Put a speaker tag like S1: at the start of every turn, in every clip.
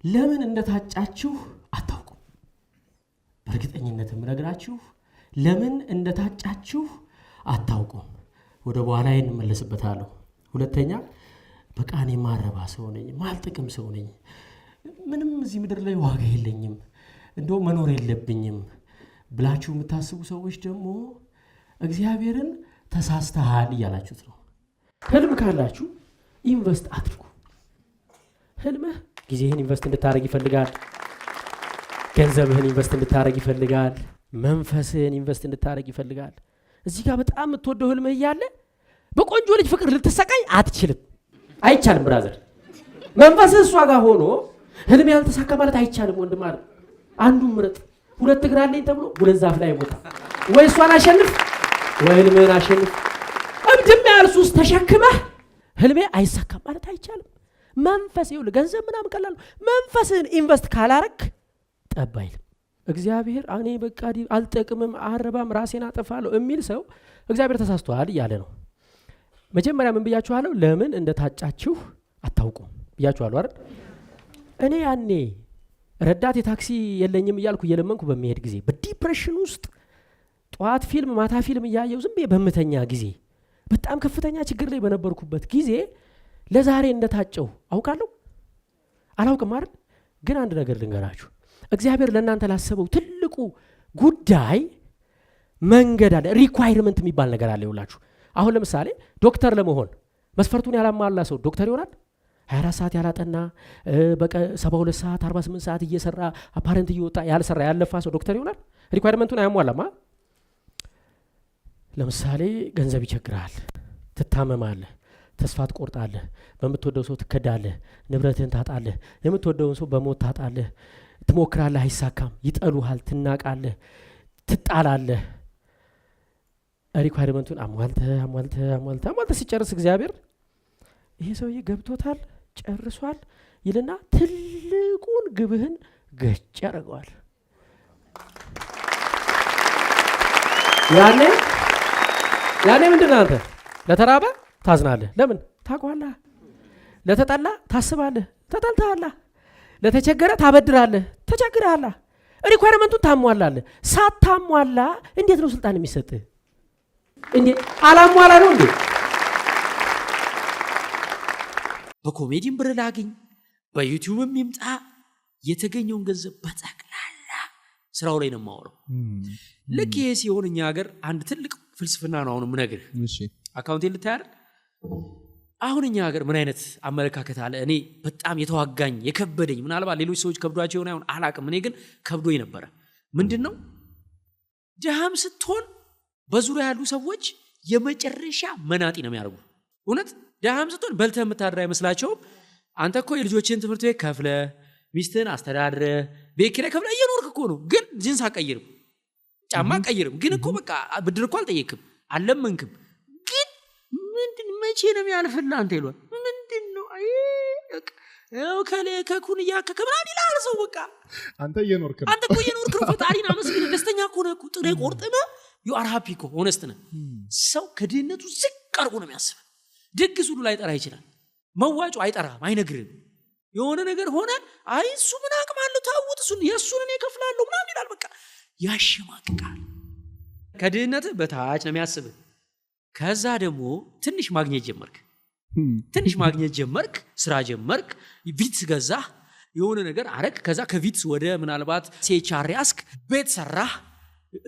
S1: ለምን እንደታጫችሁ አታውቁም። በእርግጠኝነትም ነግራችሁ ለምን እንደታጫችሁ አታውቁም። ወደ በኋላ እንመለስበታለሁ። ሁለተኛ በቃ እኔ ማረባ ሰው ነኝ፣ ማልጥቅም ሰው ነኝ፣ ምንም እዚህ ምድር ላይ ዋጋ የለኝም፣ እንደው መኖር የለብኝም ብላችሁ የምታስቡ ሰዎች ደግሞ እግዚአብሔርን ተሳስተሃል እያላችሁት ነው። ህልም ካላችሁ ኢንቨስት አድርጉ። ህልምህ ጊዜህን ኢንቨስት እንድታረግ ይፈልጋል። ገንዘብህን ኢንቨስት እንድታረግ ይፈልጋል። መንፈስህን ኢንቨስት እንድታረግ ይፈልጋል። እዚህ ጋር በጣም የምትወደው ህልምህ እያለ በቆንጆ ልጅ ፍቅር ልትሰቃይ አትችልም። አይቻልም ብራዘር። መንፈስህ እሷ ጋር ሆኖ ህልም ያልተሳካ ማለት አይቻልም ወንድም አለ። አንዱን ምረጥ። ሁለት እግር አለኝ ተብሎ ሁለት ዛፍ ላይ አይወጣም። ወይ እሷን አሸንፍ ወይ ህልምህን አሸንፍ። እብድም ያልሱስ ተሸክመህ ህልሜ አይሳካም ማለት አይቻልም። መንፈስ ይሁን ገንዘብ ምናምን ቀላል። መንፈስህን ኢንቨስት ካላረክ ጠብ አይልም። እግዚአብሔር እኔ በቃ አልጠቅምም አረባም ራሴን አጠፋለሁ የሚል ሰው እግዚአብሔር ተሳስቷል እያለ ነው። መጀመሪያ ምን ብያችኋለሁ? ለምን እንደታጫችሁ አታውቁም ብያችኋለሁ አይደል? እኔ ያኔ ረዳት የታክሲ የለኝም እያልኩ እየለመንኩ በሚሄድ ጊዜ በዲፕሬሽን ውስጥ ጠዋት ፊልም ማታ ፊልም እያየው ዝም ብዬ በምተኛ ጊዜ በጣም ከፍተኛ ችግር ላይ በነበርኩበት ጊዜ ለዛሬ እንደታጨው አውቃለሁ አላውቅም አይደል? ግን አንድ ነገር ልንገራችሁ። እግዚአብሔር ለእናንተ ላሰበው ትልቁ ጉዳይ መንገድ አለ። ሪኳይርመንት የሚባል ነገር አለ። ይውላችሁ አሁን ለምሳሌ ዶክተር ለመሆን መስፈርቱን ያላሟላ ሰው ዶክተር ይሆናል? 24 ሰዓት ያላጠና በቃ 72 ሰዓት 48 ሰዓት እየሰራ አፓረንት እየወጣ ያልሰራ ያለፋ ሰው ዶክተር ይሆናል? ሪኳይርመንቱን አያሟላማ። ለምሳሌ ገንዘብ ይቸግራል፣ ትታመማለህ፣ ተስፋ ትቆርጣለህ፣ በምትወደው ሰው ትከዳለህ፣ ንብረትህን ታጣለህ፣ የምትወደውን ሰው በሞት ታጣለህ፣ ትሞክራለህ፣ አይሳካም፣ ይጠሉሃል፣ ትናቃለህ፣ ትጣላለህ። ሪኳይርመንቱን አሟልተህ ሲጨርስ እግዚአብሔር ይሄ ሰውዬ ገብቶታል ጨርሷል ይልና ትልቁን ግብህን ገጭ ያደርገዋል። ያኔ ምንድነው? አንተ ለተራበ ታዝናለህ። ለምን? ታውቀዋለህ። ለተጠላ ታስባለህ፣ ተጠልተሃለህ። ለተቸገረ ታበድራለህ፣ ተቸግረሃለህ። ሪኳይርመንቱን ታሟላለህ። ሳታሟላ እንዴት ነው ስልጣን የሚሰጥህ? እንዴ አላሟላ ነው እንዴ?
S2: በኮሜዲም ብር ላግኝ በዩቲዩብም ይምጣ የተገኘውን ገንዘብ በጠቅላላ ስራው ላይ ነው የማወራው። ልክ ይሄ ሲሆን እኛ ሀገር አንድ ትልቅ ፍልስፍና ነው አሁን የምነግርህ። አካውንቴን ልታይ አይደል? አሁን እኛ ሀገር ምን አይነት አመለካከት አለ? እኔ በጣም የተዋጋኝ የከበደኝ፣ ምናልባት ሌሎች ሰዎች ከብዷቸው ይሆን አይሆን አላቅም፣ እኔ ግን ከብዶኝ ነበረ። ምንድነው? ድሃም ስትሆን በዙሪያ ያሉ ሰዎች የመጨረሻ መናጢ ነው የሚያደርጉ። እውነት ድሃም ስትሆን በልተህ የምታድር አይመስላቸውም። አንተ እኮ የልጆችን ትምህርት ቤት ከፍለህ ሚስትህን አስተዳድረህ ቤት ኪራይ ከፍለህ እየኖርክ እኮ ነው። ግን ጂንስ አቀይርም፣ ጫማ አቀይርም። ግን እኮ በቃ ብድር እኮ አልጠየቅም፣ አልለመንክም። ግን ምንድን መቼ ነው የሚያልፍልህ አንተ ይሏል። ምንድነው? አይ በቃ ከኩን እያከከ ምናምን ይላል ሰው። በቃ
S3: አንተ እየኖርክ ነው፣
S2: አንተ እኮ እየኖርክ ነው። ፈጣሪን አመስግን። ደስተኛ እኮ ነህ እኮ። ጥሬ ቆርጥመህ you are happy እኮ ሆነስት ነህ። ሰው ከድህነቱ ዝቅ አድርጎ ነው የሚያስበው። ድግስ ሁሉ ላይ ጠራ ይችላል፣ መዋጮ አይጠራም፣ አይነግርም። የሆነ ነገር ሆነ አይ እሱ ምን አቅም አለው ታውት እሱን የእሱን እኔ እከፍላለሁ ምናምን ይላል። በቃ ያሸማቅቃል። ከድህነትህ በታች ነው የሚያስብህ። ከዛ ደግሞ ትንሽ ማግኘት ጀመርክ፣ ስራ ጀመርክ፣ ቪትስ ገዛህ፣ የሆነ ነገር አረክ። ከዛ ከቪትስ ወደ ምናልባት ሴቻር ያስክ፣ ቤት ሰራህ።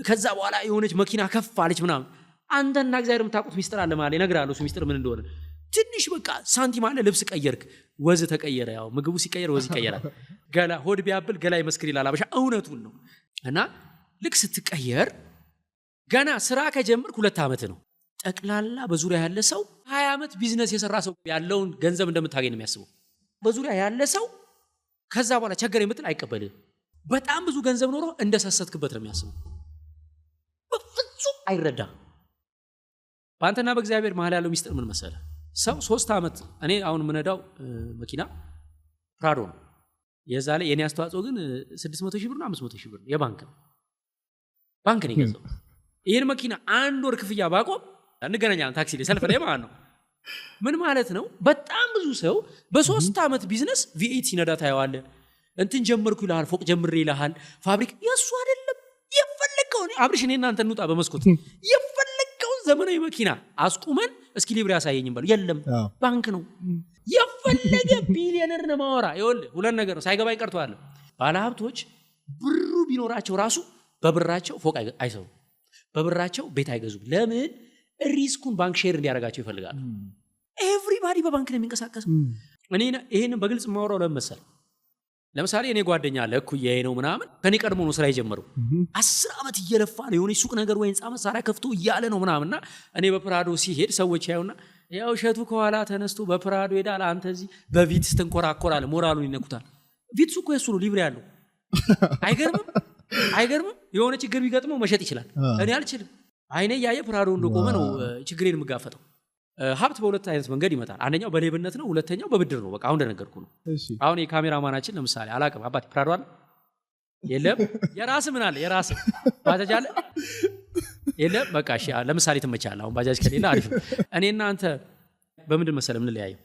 S2: ከዛ በኋላ የሆነች መኪና ከፍ አለች ምናምን። አንተና እግዚአብሔር የምታውቁት ሚስጥር አለ ማለት እነግራለሁ። እሱ ሚስጥር ምን እንደሆነ ትንሽ በቃ ሳንቲም አለ። ልብስ ቀየርክ፣ ወዝ ተቀየረ። ያው ምግቡ ሲቀየር ወዝ ይቀየራል። ገላ ሆድ ቢያብል ገላ ይመስክር ይላል አበሻ። እውነቱን ነው። እና ልክ ስትቀየር ገና ስራ ከጀመርክ 2 ዓመት ነው። ጠቅላላ በዙሪያ ያለ ሰው 20 ዓመት ቢዝነስ የሰራ ሰው ያለውን ገንዘብ እንደምታገኝ ነው የሚያስበው። በዙሪያ ያለ ሰው ከዛ በኋላ ቸገረኝ ብትል አይቀበልህ። በጣም ብዙ ገንዘብ ኖሮ እንደሰሰትክበት ነው የሚያስበው። በፍጹም አይረዳም። በአንተና በእግዚአብሔር መሀል ያለው ሚስጥር ምን መሰለህ? ሰው 3 ዓመት እኔ አሁን የምነዳው መኪና ፕራዶ ነው። የዛ ላይ የኔ አስተዋጽኦ ግን 600,000 ብር ነው 500,000 ብር የባንክ ነው። ባንክ ነው የገዛው። ይሄን መኪና 1 ወር ክፍያ ባቆም እንገናኛለን ታክሲ ላይ ሰልፍ ላይ ማለት ነው። ምን ማለት ነው? በጣም ብዙ ሰው በ3 ዓመት ቢዝነስ V8 ሲነዳ ታየዋለህ። እንትን ጀመርኩ ይልሃል፣ ፎቅ ጀምሬ ይልሃል፣ ፋብሪካ የሱ አይደለም። የፈለከውን አብርሽ እኔ እናንተ እንውጣ በመስኮት የፈለከውን ዘመናዊ መኪና አስቁመን እስኪ ሊብሬ ያሳየኝ በሉ። የለም ባንክ ነው። የፈለገ ቢሊዮነር ነው ማወራ። ይኸውልህ ሁለት ነገር ነው ሳይገባኝ ቀርቷል። ባለሀብቶች ብሩ ቢኖራቸው ራሱ በብራቸው ፎቅ አይሰሩም፣ በብራቸው ቤት አይገዙም። ለምን? ሪስኩን ባንክ ሼር እንዲያደርጋቸው ይፈልጋሉ። ኤቭሪባዲ በባንክ ነው የሚንቀሳቀሰው። እኔ ይሄንን በግልጽ ማወራው ለምን መሰለህ? ለምሳሌ እኔ ጓደኛ አለ እኩያዬ ነው ምናምን ከኔ ቀድሞ ነው ስራ የጀመረው። 10 ዓመት እየለፋ ነው የሆነ ሱቅ ነገር ወይ ህንጻ መሳሪያ ከፍቶ እያለ ነው ምናምንና እኔ በፕራዶ ሲሄድ ሰዎች ያዩና ያው እሸቱ ከኋላ ተነስቶ በፕራዶ ሄዳል፣ አንተ እዚህ በቪትስ ተንኮራኮራለህ። ሞራሉን ይነኩታል። ቪትስ እኮ የሱ ነው፣ ሊብሬ ያለው። አይገርምም? የሆነ ችግር ቢገጥመው መሸጥ ይችላል። እኔ አልችልም። አይኔ ያየ ፕራዶ እንደቆመ ነው ችግሬን የምጋፈጠው። ሀብት በሁለት አይነት መንገድ ይመጣል። አንደኛው በሌብነት ነው፣ ሁለተኛው በብድር ነው። በቃ አሁን እንደነገርኩ ነው። አሁን የካሜራማናችን ለምሳሌ አላቅም፣ አባቴ ፕራዶ አለ የለም? የራስ ምን አለ? የራስ ባጃጅ አለ የለም? በቃ እሺ፣ ለምሳሌ ትመቻለህ። አሁን ባጃጅ ከሌለ አሪፍ ነው። እኔና አንተ በምንድን መሰለህ የምንለያየው?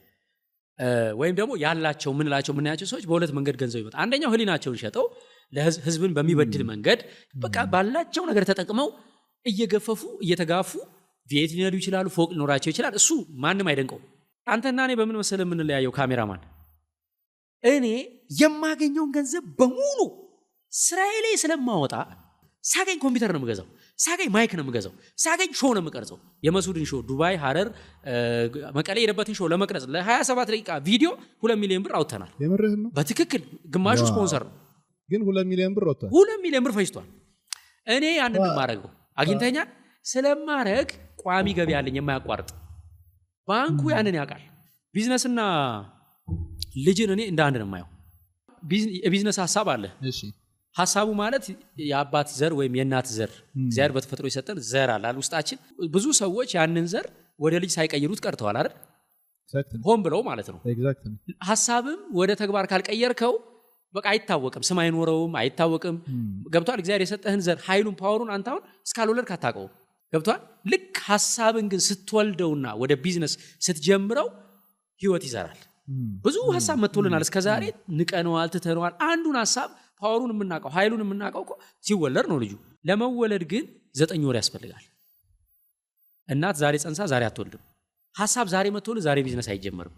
S2: ወይም ደግሞ ያላቸው ምንላቸው ምናያቸው ሰዎች በሁለት መንገድ ገንዘብ ይመጣል። አንደኛው ህሊናቸውን ሸጠው ለህዝብን በሚበድል መንገድ በቃ ባላቸው ነገር ተጠቅመው እየገፈፉ እየተጋፉ ቤት ሊነዱ ይችላሉ፣ ፎቅ ሊኖራቸው ይችላል። እሱ ማንም አይደንቀው። አንተና እኔ በምን መሰለህ የምንለያየው? ካሜራማን እኔ የማገኘውን ገንዘብ በሙሉ ስራዬ ላይ ስለማወጣ ሳገኝ ኮምፒውተር ነው የምገዛው፣ ሳገኝ ማይክ ነው የምገዛው፣ ሳገኝ ሾው ነው የምቀርጸው። የመሱድን ሾው ዱባይ፣ ሐረር፣ መቀሌ የሄደበትን ሾው ለመቅረጽ ለ27 ደቂቃ ቪዲዮ 2 ሚሊዮን ብር አውጥተናል።
S3: የምርህን ነው?
S2: በትክክል ግማሹ ስፖንሰር ነው።
S3: ግን 2 ሚሊዮን ብር ወጥቷል።
S2: 2 ሚሊዮን ብር ፈጅቷል። እኔ ያንን ማረገው አግኝተኛ ስለማረግ ቋሚ ገቢ ያለኝ የማያቋርጥ። ባንኩ ያንን ያውቃል። ቢዝነስና ልጅን እኔ እንደ አንድ ነው የማየው። የቢዝነስ ሐሳብ አለ።
S3: እሺ፣
S2: ሐሳቡ ማለት የአባት ዘር ወይም የእናት ዘር እግዚአብሔር በተፈጥሮ የሰጠን ዘር አለ ውስጣችን። ብዙ ሰዎች ያንን ዘር ወደ ልጅ ሳይቀይሩት ቀርተዋል አይደል? ሆን ብለው ማለት ነው። ሐሳብም ወደ ተግባር ካልቀየርከው በቃ አይታወቅም፣ ስም አይኖረውም፣ አይታወቅም። ገብቷል? እግዚአብሔር የሰጠህን ዘር ኃይሉን ፓወሩን አንተ አሁን እስካልወለድክ አታውቀውም። ገብቷል? ልክ ሐሳብን ግን ስትወልደውና ወደ ቢዝነስ ስትጀምረው ህይወት ይዘራል። ብዙ ሐሳብ መጥቶልናል እስከዛሬ ንቀነዋል፣ ትተነዋል። አንዱን ሐሳብ ፓወሩን የምናውቀው ኃይሉን የምናውቀው እኮ ሲወለድ ነው ልጁ። ለመወለድ ግን 9 ወር ያስፈልጋል። እናት ዛሬ ጸንሳ ዛሬ አትወልድም። ሐሳብ ዛሬ መጥቶልህ ዛሬ ቢዝነስ አይጀመርም።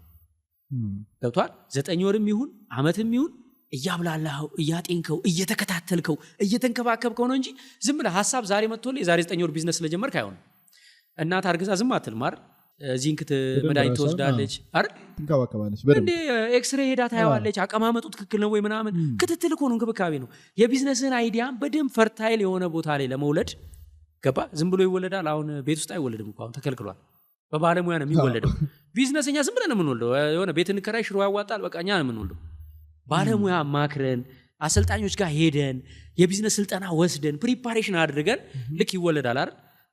S2: ገብቷል? 9 ወርም ይሁን ዓመትም ይሁን እያብላላኸው እያጤንከው እየተከታተልከው እየተንከባከብከው ነው እንጂ ዝም ብለህ ሐሳብ ዛሬ መጥቶልህ የዛሬ 9 ወር ቢዝነስ ስለጀመርክ አይሆንም። እናት አርግዛ ዝም አትልም አይደል? ዚንክ መድኃኒት ትወስዳለች አይደል?
S3: ትንከባከባለች።
S2: እንዴ ኤክስሬ ሄዳ ታየዋለች። አቀማመጡ ትክክል ነው ወይ ምናምን ክትትል እኮ ነው፣ እንክብካቤ ነው። የቢዝነስን አይዲያ በደንብ ፈርታይል የሆነ ቦታ ላይ ለመውለድ ገባ። ዝም ብሎ ይወለዳል? አሁን ቤት ውስጥ አይወለድም እኮ አሁን ተከልክሏል። በባለሙያ ነው የሚወለደው። ቢዝነስኛ ዝም ብለን ነው የምንወልደው። የሆነ ቤት እንከራይ ሽሮ ያዋጣል በቃ እኛ ነው የምንወልደው። ባለሙያ ማክረን አሰልጣኞች ጋር ሄደን የቢዝነስ ስልጠና ወስደን ፕሪፓሬሽን አድርገን ልክ ይወለዳል አይደል?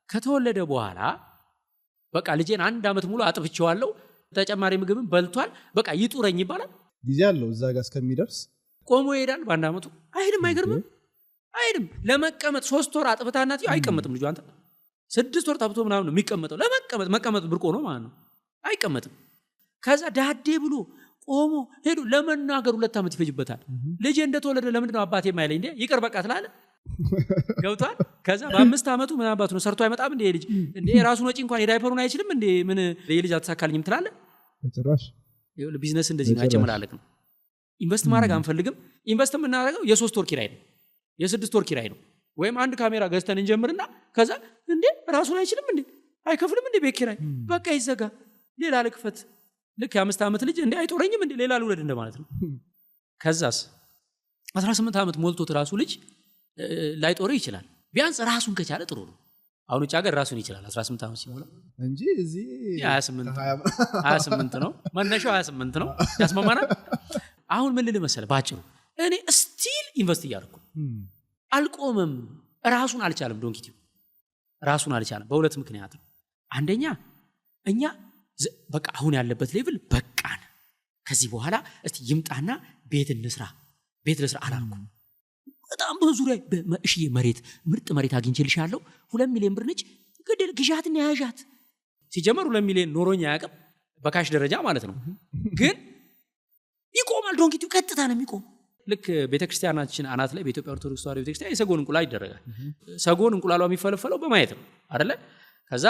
S2: ከተወለደ በኋላ በቃ ልጄን 1 ዓመት ሙሉ አጥፍቼዋለሁ፣ ተጨማሪ ምግብም በልቷል፣ በቃ ይጡረኝ ይባላል።
S3: ጊዜ አለው እዛ ጋር እስከሚደርስ።
S2: ቆሞ ይሄዳል። በ1 ዓመቱ አይሄድም። አይገርምም? አይሄድም። ለመቀመጥ 3 ወር አጥፍታ እናት አይቀመጥም ልጁ። አንተ 6 ወር ጠብቶ ምናምን ነው የሚቀመጠው። መቀመጥ ብርቆ ነው ማለት ነው። አይቀመጥም። ከዛ ዳዴ ብሎ ቆሞ ሄዱ ለመናገር 2 ዓመት ይፈጅበታል። ልጄ እንደተወለደ ለምንድን ነው አባቴ የማይለኝ? እንዴ ይቅር በቃ ትላለህ። ገብቷል? ከዛ በ5 ዓመቱ ምን አባቱ ነው ሰርቶ አይመጣም እንዴ ልጅ? እንዴ የራሱን ወጪ እንኳን የዳይፐሩን አይችልም እንዴ? ምን የልጅ አትሳካልኝም ትላለህ።
S3: በጭራሽ።
S2: ቢዝነስ እንደዚህ ነው፣ አጨመላለቅ ነው። ኢንቨስት ማድረግ አንፈልግም። ኢንቨስት የምናደርገው የ3 ወር ኪራይ ነው፣ የ6 ወር ኪራይ ነው። ወይም አንድ ካሜራ ገዝተን እንጀምርና ከዛ እንዴ ራሱን አይችልም እንዴ አይከፍልም እንዴ ቤት ኪራይ፣ በቃ ይዘጋ፣ ሌላ ልክፈት። ልክ የ5 ዓመት ልጅ እንዴ አይጦረኝም እንዴ ሌላ ልውለድ እንደማለት ነው። ከዛስ 18 ዓመት ሞልቶት ራሱ ልጅ ላይጦር ይችላል። ቢያንስ ራሱን ከቻለ ጥሩ ነው። አሁን ውጭ ሀገር ራሱን ይችላል 18 ዓመት ሲሞላ
S3: እንጂ እዚህ
S2: 28 ነው መነሻው፣ 28 ነው። ያስማማናል። አሁን ምን ልል መሰለህ ባጭሩ እኔ ስቲል ኢንቨስት እያደረኩ አልቆምም። ራሱን አልቻለም። ዶንኪቲው ራሱን አልቻለም በሁለት ምክንያት ነው። አንደኛ እኛ በቃ አሁን ያለበት ሌቭል በቃን፣ ከዚህ በኋላ እስቲ ይምጣና ቤት እንስራ፣ ቤት ልስራ አላልኩም። በጣም በዙሪያ እሺ መሬት ምርጥ መሬት አግኝቼልሻለሁ 2 ሚሊዮን ብር ነች፣ ግዴል ግዣትና ያዣት። ሲጀመር 2 ሚሊዮን ኖሮኛ ያቀም በካሽ ደረጃ ማለት ነው። ግን ይቆማል። ዶንኪቲው ቀጥታ ነው የሚቆም። ልክ ቤተክርስቲያናችን አናት ላይ በኢትዮጵያ ኦርቶዶክስ ተዋሕዶ ቤተክርስቲያን የሰጎን እንቁላል ይደረጋል። ሰጎን እንቁላሏ የሚፈለፈለው በማየት ነው አይደለ? ከዛ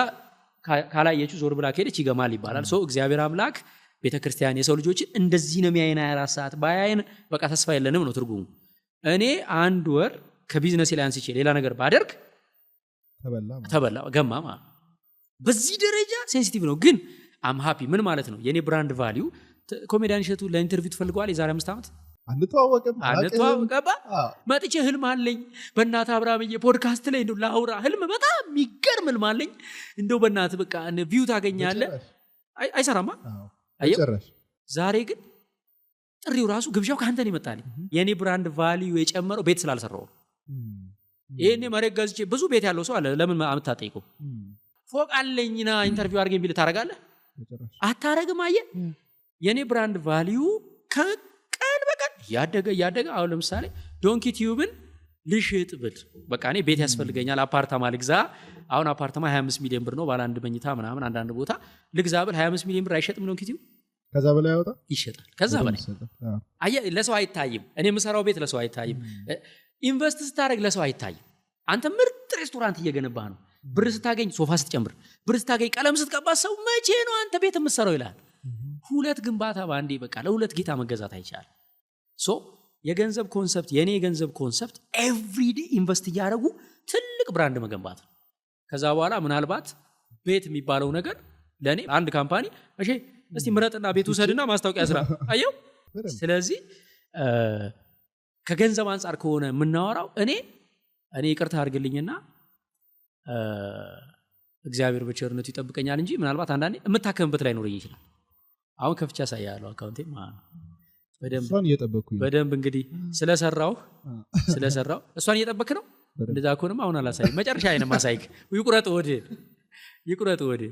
S2: ካላየችው ዞር ብላ ከሄደች ይገማል ይባላል። እግዚአብሔር አምላክ ቤተክርስቲያን የሰው ልጆችን እንደዚህ ነው የሚያየን 24 ሰዓት ባያየን በቃ ተስፋ የለንም ነው ትርጉሙ። እኔ 1 ወር ከቢዝነስ ላይ አንስቼ ሌላ ነገር ባደርግ ተበላ ገማ ማለት በዚህ ደረጃ ሴንሲቲቭ ነው። ግን አም ሃፒ ምን ማለት ነው? የኔ ብራንድ ቫልዩ ኮሜዲያን እሸቱ ለኢንተርቪው ትፈልገዋል የዛሬ 5 ዓመት
S3: አንተዋወቅም
S2: መጥቼ ህልም አለኝ በእናት አብርሃምዬ ፖድካስት ላይ እንደው ላውራ ህልም በጣም የሚገርም ህልም አለኝ እንደው በእናት በቃ ቪው ታገኛለህ አይሰራማ።
S3: ጨራሽ
S2: ዛሬ ግን ጥሪው ራሱ ግብዣው ካንተ ነው ይመጣልኝ። የኔ ብራንድ ቫልዩ የጨመረው ቤት ስላልሰራው ይሄኔ መሬት ገዝቼ ብዙ ቤት ያለው ሰው አለ ለምን አምታጠይቀው ፎቅ አለኝና ኢንተርቪው አድርገኝ ቢል ታረጋለህ? አታረግም። አየህ የኔ ብራንድ ቫልዩ ከቀን በቀን ያደገ አሁን ለምሳሌ ዶንኪ ቲዩብን ልሽጥ ብል በቃ እኔ ቤት ያስፈልገኛል አፓርታማ ልግዛ። አሁን አፓርታማ 25 ሚሊዮን ብር ነው ባለ አንድ መኝታ ምናምን አንዳንድ ቦታ ልግዛ ብል 25 ሚሊዮን ብር አይሸጥም ዶንኪ ቲዩብ?
S3: ከዛ በላይ ያወጣ
S2: ይሸጣል። ከዛ በላይ አየህ ለሰው አይታይም። እኔ የምሰራው ቤት ለሰው አይታይም። ኢንቨስት ስታደርግ ለሰው አይታይም። አንተ ምርጥ ሬስቶራንት እየገነባህ ነው። ብር ስታገኝ ሶፋ ስትጨምር፣ ብር ስታገኝ ቀለም ስትቀባ ሰው መቼ ነው አንተ ቤት የምትሰራው ይላል። 2 ግንባታ ባንዴ በቃ ለ2 ጌታ መገዛት አይቻልም። የገንዘብ ኮንሰፕት የኔ የገንዘብ ኮንሰፕት ኤቭሪዴ ኢንቨስት እያደረጉ ትልቅ ብራንድ መገንባት ነው። ከዛ በኋላ ምናልባት ቤት የሚባለው ነገር ለኔ አንድ ካምፓኒ እሺ እስቲ ምረጥና ቤት ውሰድና ማስታወቂያ ስራ አየው። ስለዚህ ከገንዘብ አንፃር ከሆነ የምናወራው እኔ ይቅርታ አድርግልኝና እግዚአብሔር በቸርነቱ ይጠብቀኛል እንጂ ምናልባት አንዳንዴ የምታከምበት ላይ ኖረኝ ይችላል። አሁን ከፍቻ ሳያለው አካውንቴ ማለት በደንብ እንግዲህ ስለሰራው እሷን እየጠበክ ነው። እንደዛ ከሆነም አሁን አላሳይ መጨረሻ አይነ ማሳይክ ይቁረጥ ወደ